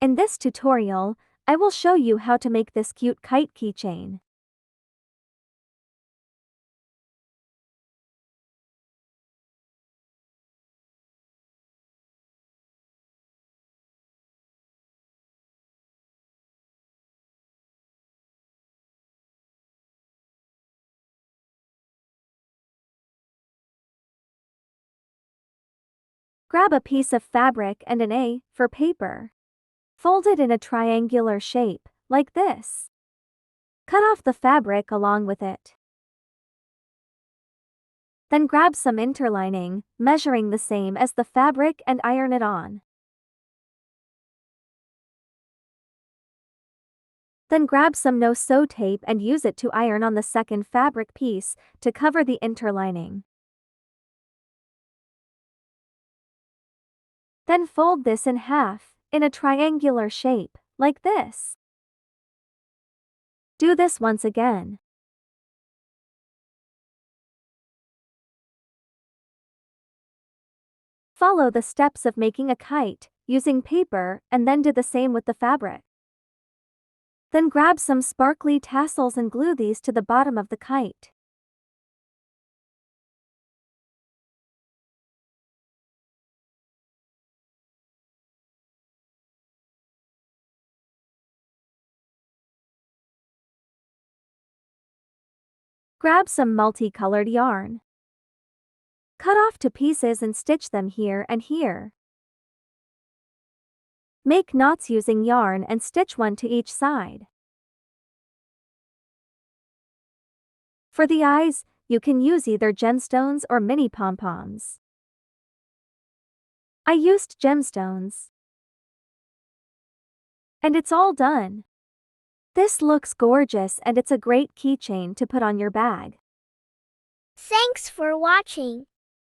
In this tutorial, I will show you how to make this cute kite keychain. Grab a piece of fabric and an A for paper. Fold it in a triangular shape, like this. Cut off the fabric along with it. Then grab some interlining, measuring the same as the fabric, and iron it on. Then grab some no-sew tape and use it to iron on the second fabric piece to cover the interlining. Then fold this in half, in a triangular shape, like this. Do this once again. Follow the steps of making a kite, using paper, and then do the same with the fabric. Then grab some sparkly tassels and glue these to the bottom of the kite. Grab some multicolored yarn. Cut off to pieces and stitch them here and here. Make knots using yarn and stitch one to each side. For the eyes, you can use either gemstones or mini pom-poms. I used gemstones. And it's all done. This looks gorgeous and it's a great keychain to put on your bag. Thanks for watching.